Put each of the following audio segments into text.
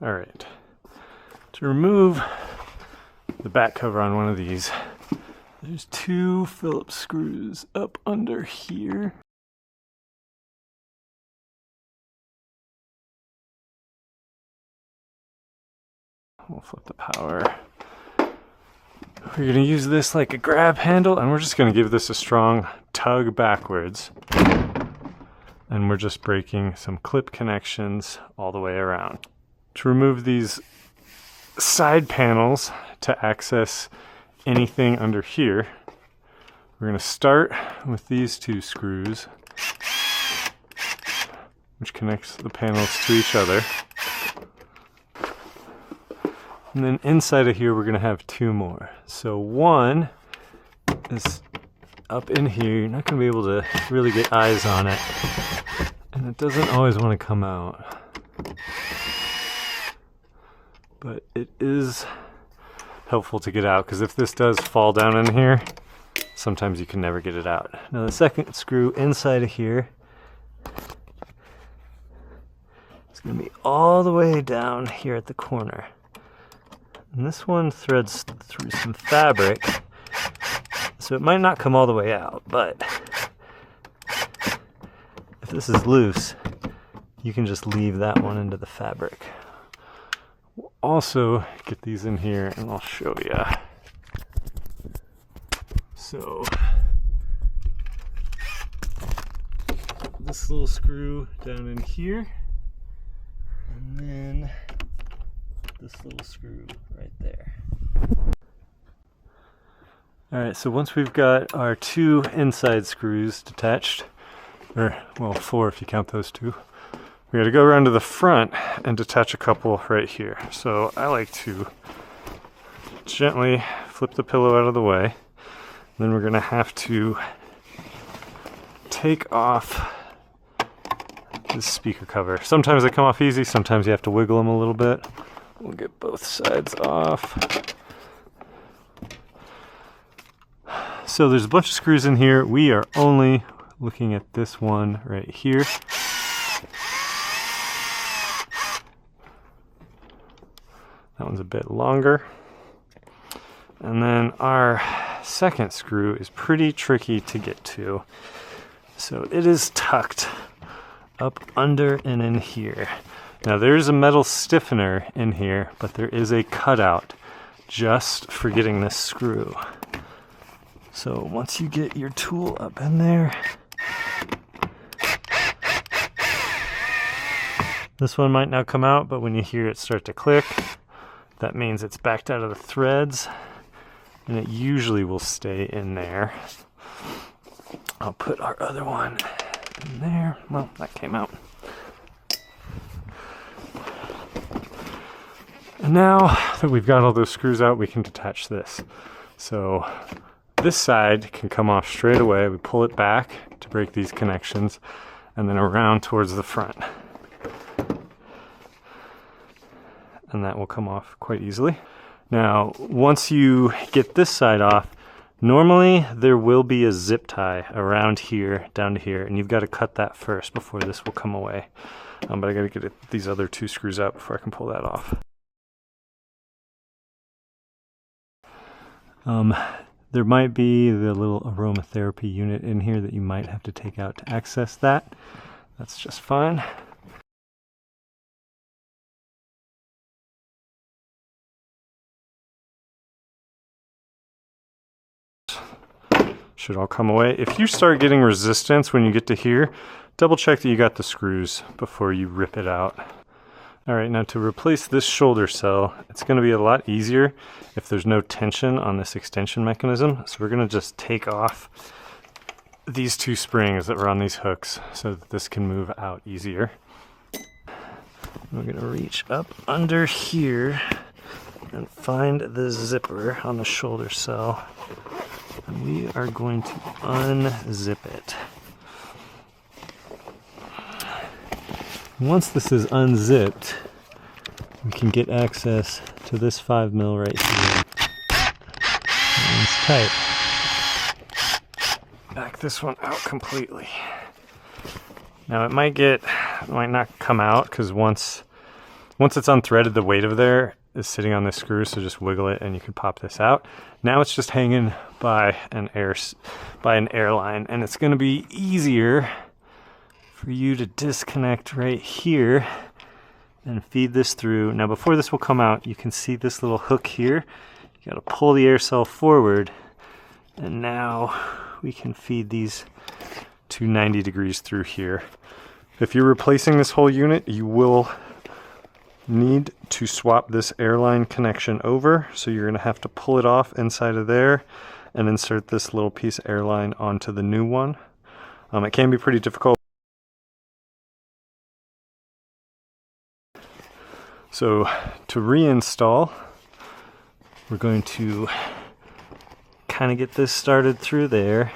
All right, to remove the back cover on one of these, there's 2 Phillips screws up under here. We'll flip the power. We're going to use this like a grab handle, and we're just going to give this a strong tug backwards. And we're just breaking some clip connections all the way around. To remove these side panels to access anything under here, we're going to start with these 2 screws, which connects the panels to each other. And then inside of here, we're going to have 2 more. So one is up in here. You're not going to be able to really get eyes on it. And it doesn't always want to come out. But it is helpful to get out, because if this does fall down in here, sometimes you can never get it out. Now the second screw inside of here is going to be all the way down here at the corner. And this one threads through some fabric, so it might not come all the way out, but if this is loose, you can just leave that one into the fabric. We'll also get these in here and I'll show you. So this little screw down in here, and then this little screw right there. Alright, so once we've got our 2 inside screws detached, or well 4 if you count those 2, we gotta go around to the front and detach a couple right here. So I like to gently flip the pillow out of the way. Then we're gonna have to take off this speaker cover. Sometimes they come off easy, sometimes you have to wiggle them a little bit. We'll get both sides off. So there's a bunch of screws in here. We are only looking at this one right here. That one's a bit longer. And then our second screw is pretty tricky to get to. So it is tucked up under and in here. Now there's a metal stiffener in here, but there is a cutout just for getting this screw. So once you get your tool up in there, this one might not come out, but when you hear it start to click, that means it's backed out of the threads, and it usually will stay in there. I'll put our other one in there. Well, that came out. And now that we've got all those screws out, we can detach this. So this side can come off straight away. We pull it back to break these connections, and then around towards the front. And that will come off quite easily. Now, once you get this side off, normally there will be a zip tie around here, down to here, and you've got to cut that first before this will come away. But I got to get these other 2 screws out before I can pull that off. There might be the little aromatherapy unit in here that you might have to take out to access that. That's just fine. Should all come away. If you start getting resistance when you get to here, double check that you got the screws before you rip it out. Alright, now to replace this shoulder cell, it's going to be a lot easier if there's no tension on this extension mechanism. So we're going to just take off these 2 springs that were on these hooks so that this can move out easier. We're going to reach up under here and find the zipper on the shoulder cell. And we are going to unzip it. Once this is unzipped, we can get access to this 5mm right here. And it's tight. Back this one out completely. Now it might not come out, because once Once it's unthreaded, the weight of there is sitting on this screw, so just wiggle it and you can pop this out. Now it's just hanging by an airline, and it's going to be easier for you to disconnect right here and feed this through. Now before this will come out, you can see this little hook here. You got to pull the air cell forward, and now we can feed these to 90 degrees through here. If you're replacing this whole unit, you will need to swap this airline connection over, so you're going to have to pull it off inside of there and insert this little piece of airline onto the new one. It can be pretty difficult. So to reinstall, we're going to kind of get this started through there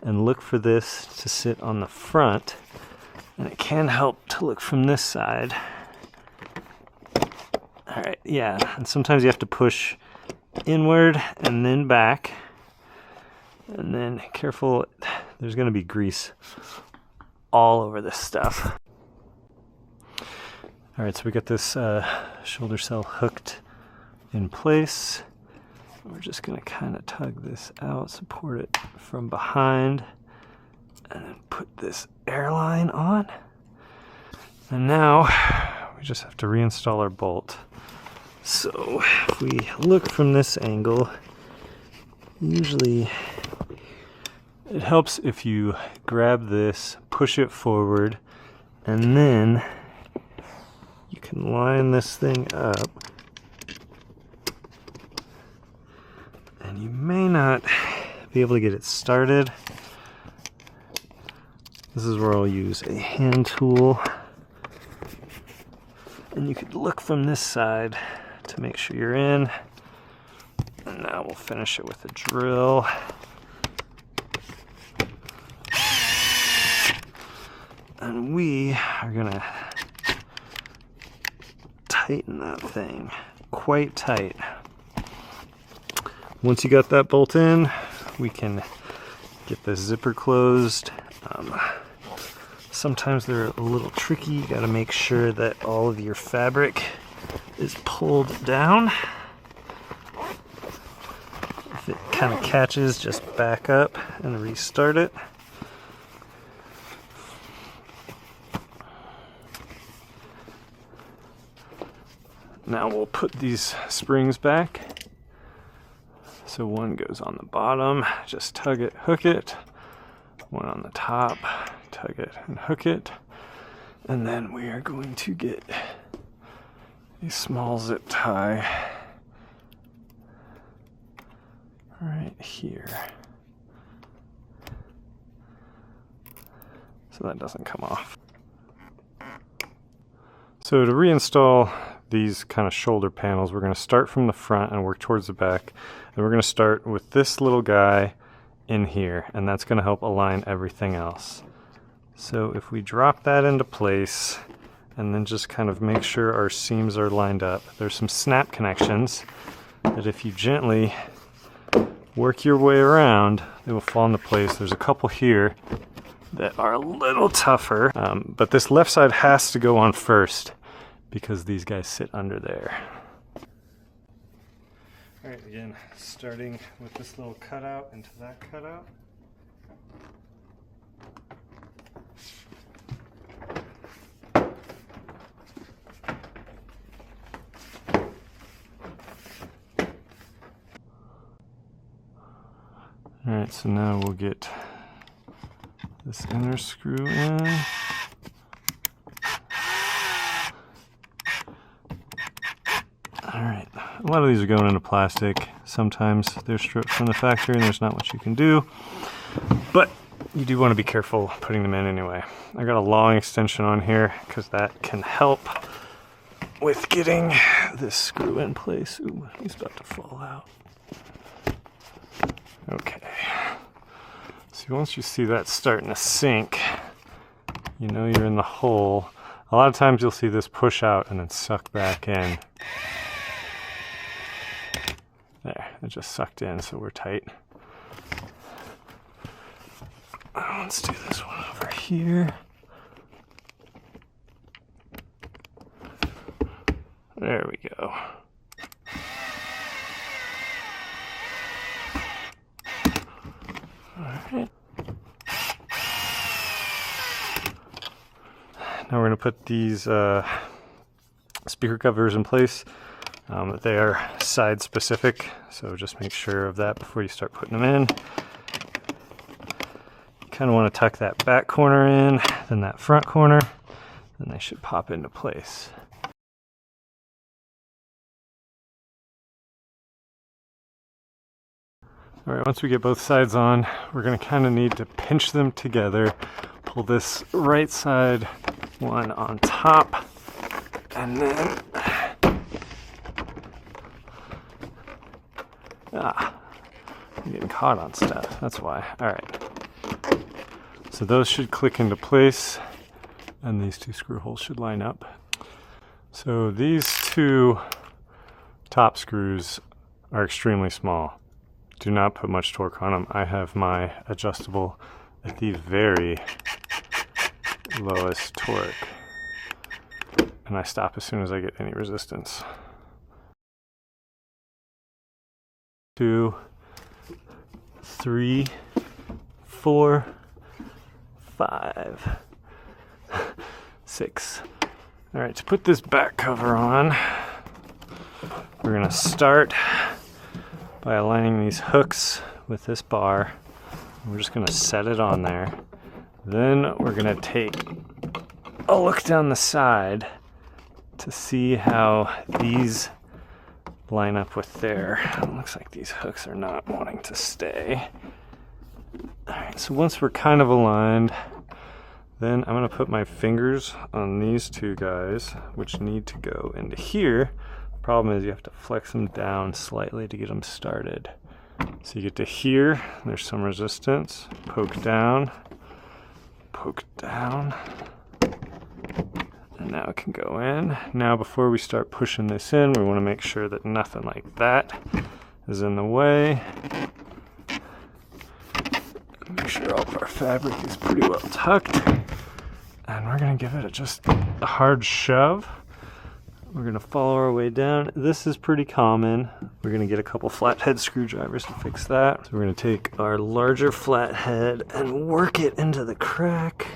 and look for this to sit on the front, and it can help to look from this side. All right, yeah, and sometimes you have to push inward and then back, and then careful, there's going to be grease all over this stuff. All right, so we got this shoulder cell hooked in place. We're just going to kind of tug this out, support it from behind, and then put this airline on. And now we just have to reinstall our bolt. So if we look from this angle, usually it helps if you grab this, push it forward, and then you can line this thing up. And you may not be able to get it started. This is where I'll use a hand tool. And you could look from this side to make sure you're in. And now we'll finish it with a drill. And we are gonna tighten that thing quite tight. Once you got that bolt in, we can get the zipper closed. Sometimes they're a little tricky. You gotta make sure that all of your fabric is pulled down. If it kind of catches, just back up and restart it. Now we'll put these springs back. So one goes on the bottom, just tug it, hook it. One on the top, tug it and hook it. And then we are going to get a small zip tie right here, so that doesn't come off. So to reinstall these kind of shoulder panels, we're going to start from the front and work towards the back. And we're going to start with this little guy in here, and that's going to help align everything else. So if we drop that into place and then just kind of make sure our seams are lined up, there's some snap connections that if you gently work your way around, they will fall into place. There's a couple here that are a little tougher, but this left side has to go on first because these guys sit under there. All right, again, starting with this little cutout into that cutout. All right, so now we'll get this inner screw in. Alright, a lot of these are going into plastic. Sometimes they're stripped from the factory and there's not much you can do. But you do want to be careful putting them in anyway. I got a long extension on here because that can help with getting this screw in place. Ooh, he's about to fall out. Okay. So once you see that starting to sink, you know you're in the hole. A lot of times you'll see this push out and then suck back in. There, it just sucked in, so we're tight. Let's do this one over here. There we go. Alright. Now we're going to put these speaker covers in place. They are side specific, so just make sure of that before you start putting them in. You kind of want to tuck that back corner in, then that front corner, then they should pop into place. Alright, once we get both sides on, we're going to kind of need to pinch them together. Pull this right side one on top, and then I'm getting caught on stuff, that's why. Alright, so those should click into place, and these two screw holes should line up. So these two top screws are extremely small. Do not put much torque on them. I have my adjustable at the very lowest torque, and I stop as soon as I get any resistance. 2, 3, 4, 5, 6. All right, to put this back cover on, we're gonna start by aligning these hooks with this bar. We're just gonna set it on there. Then we're gonna take a look down the side to see how these line up with there. It looks like these hooks are not wanting to stay. All right, so once we're kind of aligned, then I'm gonna put my fingers on these two guys, which need to go into here. The problem is you have to flex them down slightly to get them started. So you get to here, there's some resistance, poke down, and now it can go in. Now before we start pushing this in, we want to make sure that nothing like that is in the way. Make sure all of our fabric is pretty well tucked, and we're going to give it just a hard shove. We're going to follow our way down. This is pretty common. We're going to get a couple flathead screwdrivers to fix that. So we're going to take our larger flathead and work it into the crack.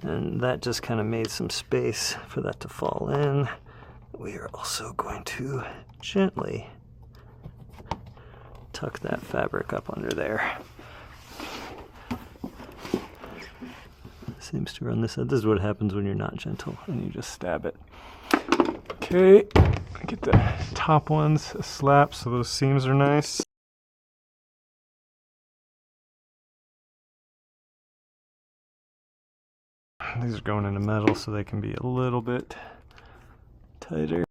And that just kind of made some space for that to fall in. We are also going to gently tuck that fabric up under there. Seems to run this side. This is what happens when you're not gentle and you just stab it. Okay, get the top ones a slap so those seams are nice. These are going into metal so they can be a little bit tighter.